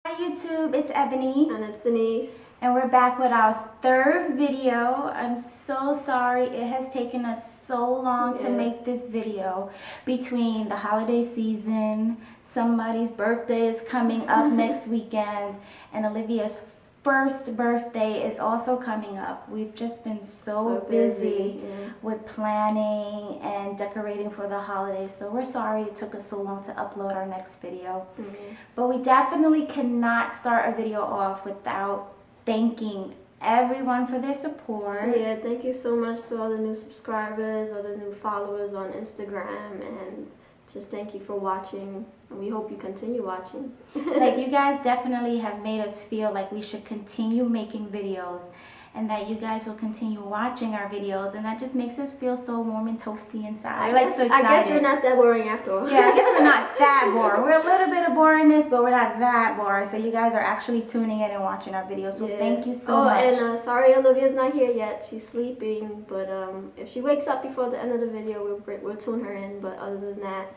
Hi YouTube, it's Ebony. And it's Denise. And we're back with our third video. I'm so sorry it has taken us so long to make this video. Between the holiday season, somebody's birthday is coming up next weekend, and Olivia's first birthday is also coming up. We've just been so busy with planning and decorating for the holidays, so we're sorry it took us so long to upload our next video. But we definitely cannot start a video off without thanking everyone for their support. Yeah, thank you so much to all the new subscribers, all the new followers on Instagram, and just thank you for watching, and we hope you continue watching. Like, you guys definitely have made us feel like we should continue making videos, and that you guys will continue watching our videos, and that just makes us feel so warm and toasty inside. I guess we're not that boring after all. Yeah, I guess we're not that boring. We're a little bit of boringness, but we're not that boring. So you guys are actually tuning in and watching our videos. So thank you so much. And sorry Olivia's not here yet. She's sleeping, but if she wakes up before the end of the video, we'll tune her in. But other than that,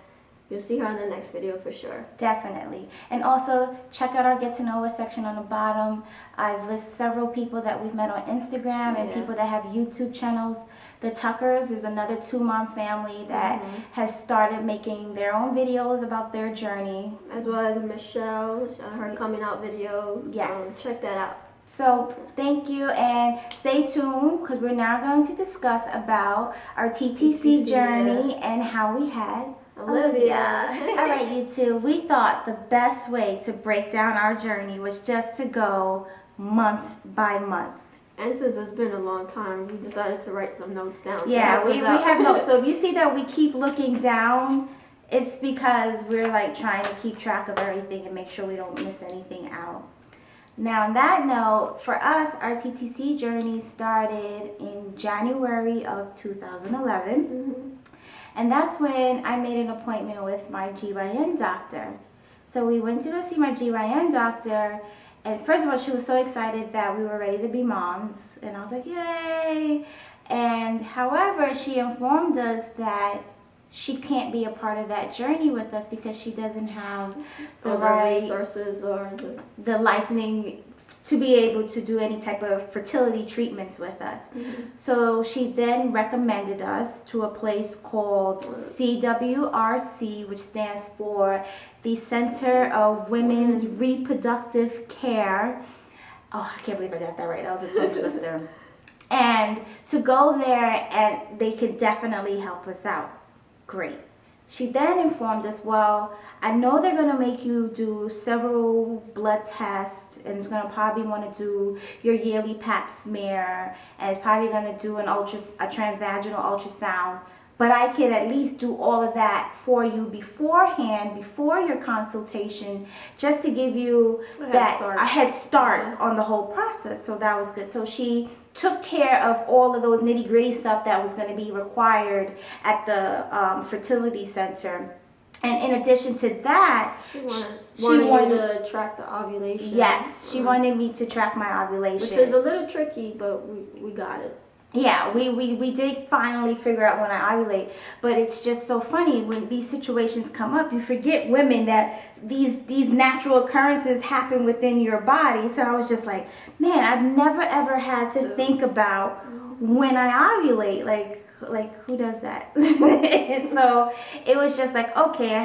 you'll see her in the next video for sure. Definitely. And also, check out our Get to Know Us section on the bottom. I've listed several people that we've met on Instagram and people that have YouTube channels. The Tuckers is another 2-mom family that has started making their own videos about their journey. As well as Michelle, her coming out video. Yes. Check that out. So thank you, and stay tuned because we're now going to discuss about our TTC journey and how we had Olivia. All right, YouTube, we thought the best way to break down our journey was just to go month by month. And since it's been a long time, we decided to write some notes down. Yeah, we have notes. So if you see that we keep looking down, it's because we're like trying to keep track of everything and make sure we don't miss anything out. Now, on that note, for us, our TTC journey started in January of 2011. And that's when I made an appointment with my GYN doctor. So we went to go see my GYN doctor, and first of all, she was so excited that we were ready to be moms, and I was like, yay! And however, she informed us that she can't be a part of that journey with us because she doesn't have the right resources or the licensing to be able to do any type of fertility treatments with us. So she then recommended us to a place called CWRC, which stands for the Center of Women's Reproductive Care. Oh, I can't believe I got that right. That was a tongue twister. And to go there, and they can definitely help us out. Great. She then informed us, well, I know they're going to make you do several blood tests, and it's going to probably want to do your yearly pap smear, and it's probably going to do a transvaginal ultrasound, but I can at least do all of that for you beforehand, before your consultation, just to give you a head start on the whole process. So that was good. So she took care of all of those nitty-gritty stuff that was going to be required at the fertility center. And in addition to that, she wanted you to track the ovulation. Yes, she wanted me to track my ovulation. Which is a little tricky, but we got it. Yeah, we did finally figure out when I ovulate, but it's just so funny when these situations come up, you forget, women, that these natural occurrences happen within your body. So I was just like, man, I've never ever had to think about when I ovulate, like who does that? So it was just like, okay,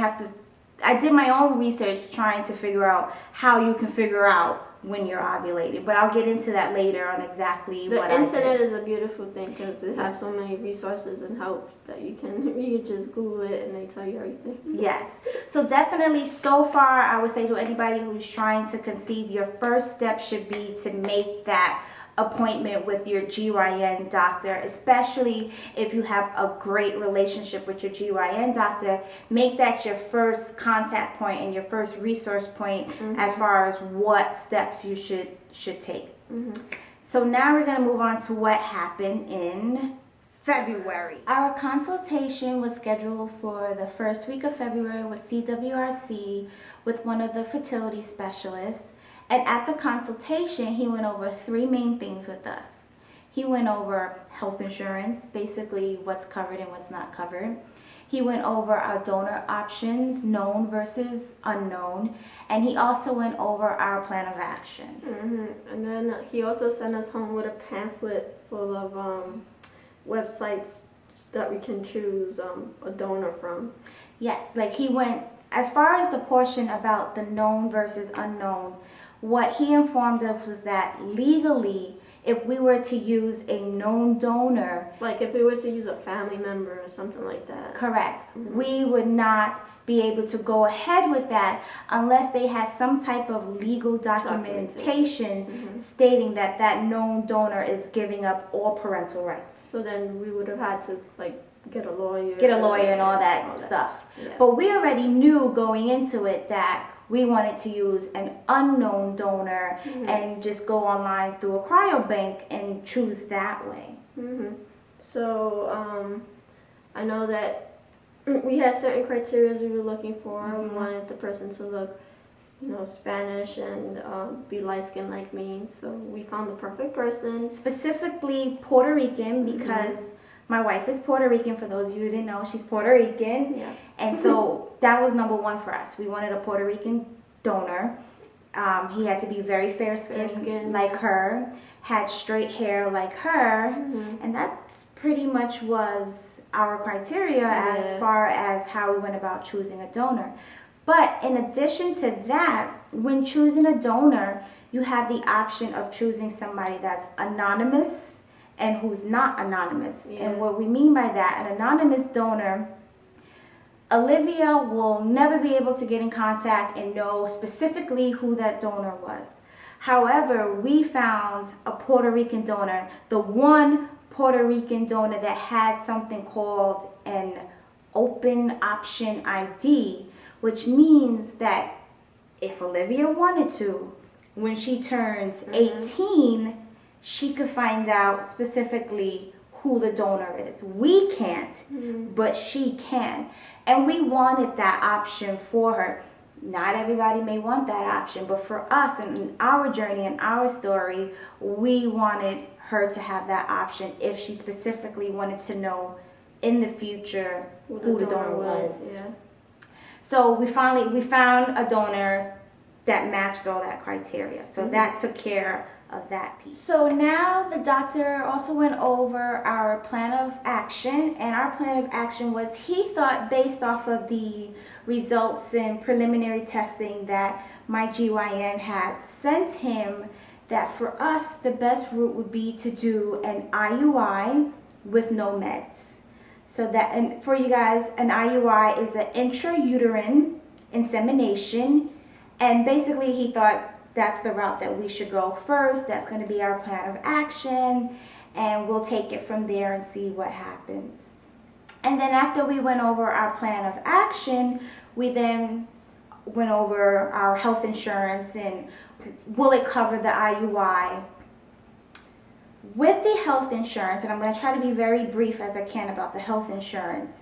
I did my own research trying to figure out how you can figure out when you're ovulating, but I'll get into that later on exactly what I did. The internet is a beautiful thing because it has so many resources and help that you can just Google it and they tell you everything. Yes. So definitely, so far, I would say to anybody who's trying to conceive, your first step should be to make that appointment with your GYN doctor, especially if you have a great relationship with your GYN doctor. Make that your first contact point and your first resource point as far as what steps you should take. So now we're going to move on to what happened in February. Our consultation was scheduled for the first week of February with CWRC with one of the fertility specialists. And at the consultation, he went over 3 main things with us. He went over health insurance, basically what's covered and what's not covered. He went over our donor options, known versus unknown, and he also went over our plan of action. And then he also sent us home with a pamphlet full of websites that we can choose a donor from. Yes, like he went, as far as the portion about the known versus unknown, what he informed us was that legally, if we were to use a known donor, like if we were to use a family member or something like that. Correct. We would not be able to go ahead with that unless they had some type of legal documentation stating that that known donor is giving up all parental rights. So then we would have had to like get a lawyer and all that stuff. Yeah. But we already knew going into it that we wanted to use an unknown donor and just go online through a cryobank and choose that way. So I know that we had certain criteria we were looking for. We wanted the person to look, Spanish and be light-skinned like me. So we found the perfect person. Specifically Puerto Rican, because my wife is Puerto Rican. For those of you who didn't know, she's Puerto Rican. Yeah. And so that was number one for us. We wanted a Puerto Rican donor. He had to be very fair-skinned like her, had straight hair like her, and that pretty much was our criteria as far as how we went about choosing a donor. But in addition to that, when choosing a donor, you have the option of choosing somebody that's anonymous and who's not anonymous. And what we mean by that, an anonymous donor, Olivia will never be able to get in contact and know specifically who that donor was. However, we found a Puerto Rican donor, the one Puerto Rican donor that had something called an open option ID, which means that if Olivia wanted to, when she turns 18, she could find out specifically who the donor is. We can't, but she can. And we wanted that option for her. Not everybody may want that option, but for us and our journey and our story, we wanted her to have that option if she specifically wanted to know in the future who the donor was. Yeah. So we found a donor that matched all that criteria. So that took care of that piece. So now the doctor also went over our plan of action, and our plan of action was, he thought, based off of the results and preliminary testing that my GYN had sent him, that for us the best route would be to do an IUI with no meds. So that, and for you guys, an IUI is an intrauterine insemination, and basically he thought that's the route that we should go first. That's going to be our plan of action, and we'll take it from there and see what happens. And then after we went over our plan of action, we then went over our health insurance and will it cover the IUI. With the health insurance, and I'm going to try to be very brief as I can about the health insurance,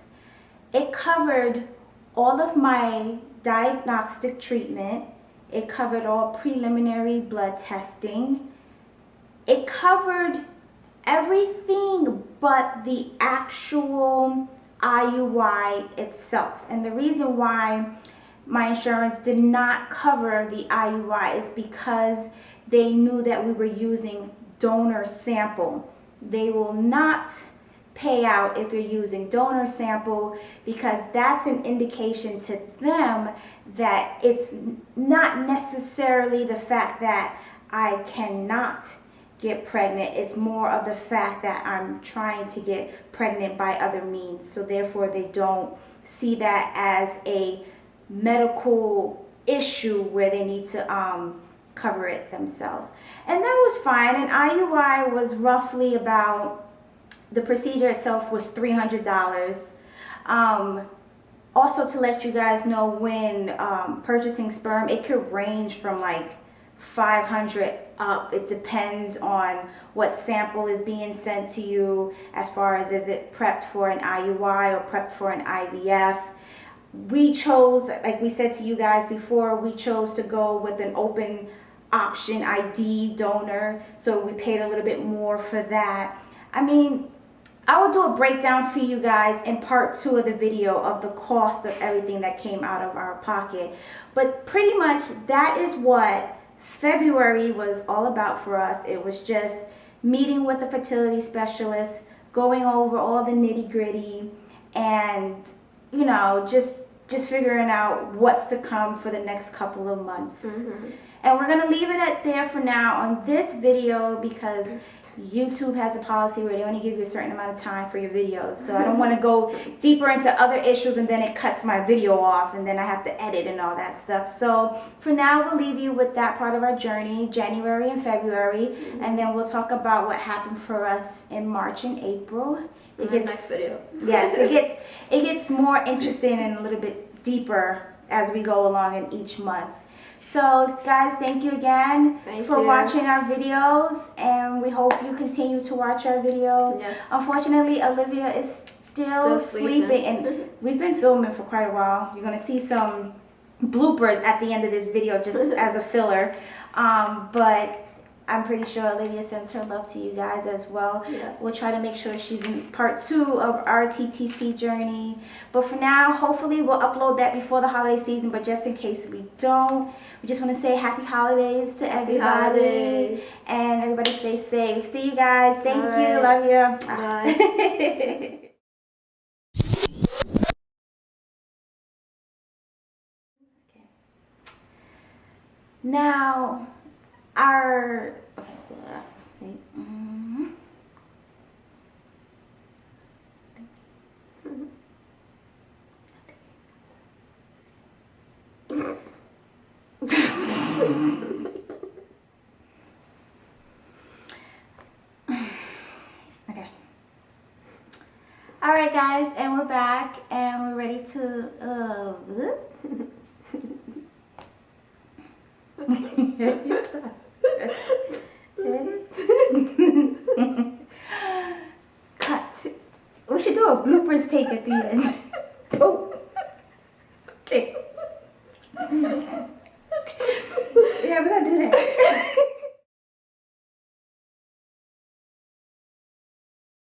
it covered all of my diagnostic treatment. It covered all preliminary blood testing. It covered everything but the actual IUI itself. And the reason why my insurance did not cover the IUI is because they knew that we were using donor sample. They will not pay out if you're using donor sample, because that's an indication to them that it's not necessarily the fact that I cannot get pregnant. It's more of the fact that I'm trying to get pregnant by other means. So therefore they don't see that as a medical issue where they need to cover it themselves. And that was fine. An IUI was roughly about, the procedure itself was $300. Also, to let you guys know, when purchasing sperm, it could range from like $500 up. It depends on what sample is being sent to you, as far as is it prepped for an IUI or prepped for an IVF. We chose, like we said to you guys before, we chose to go with an open option ID donor, so we paid a little bit more for that. I mean, I will do a breakdown for you guys in part 2 of the video of the cost of everything that came out of our pocket. But pretty much that is what February was all about for us. It was just meeting with a fertility specialist, going over all the nitty gritty, and you know, just figuring out what's to come for the next couple of months. And we're gonna leave it at there for now on this video because YouTube has a policy where they only give you a certain amount of time for your videos. So I don't want to go deeper into other issues and then it cuts my video off and then I have to edit and all that stuff. So for now, we'll leave you with that part of our journey, January and February, and then we'll talk about what happened for us in March and April. It gets next video. Yes, it gets more interesting and a little bit deeper as we go along in each month. So guys, thank you again for watching our videos, and we hope you continue to watch our videos. Yes. Unfortunately, Olivia is still sleeping, and we've been filming for quite a while. You're gonna see some bloopers at the end of this video just as a filler, but I'm pretty sure Olivia sends her love to you guys as well. Yes. We'll try to make sure she's in part 2 of our TTC journey. But for now, hopefully we'll upload that before the holiday season. But just in case we don't, we just want to say happy holidays to everybody. And everybody stay safe. See you guys. Thank you. Love you. Bye. Now, our okay. All right, guys, and we're back, and we're ready to cut. We should do a bloopers take at the end. Oh. Okay. Yeah, we're gonna do that.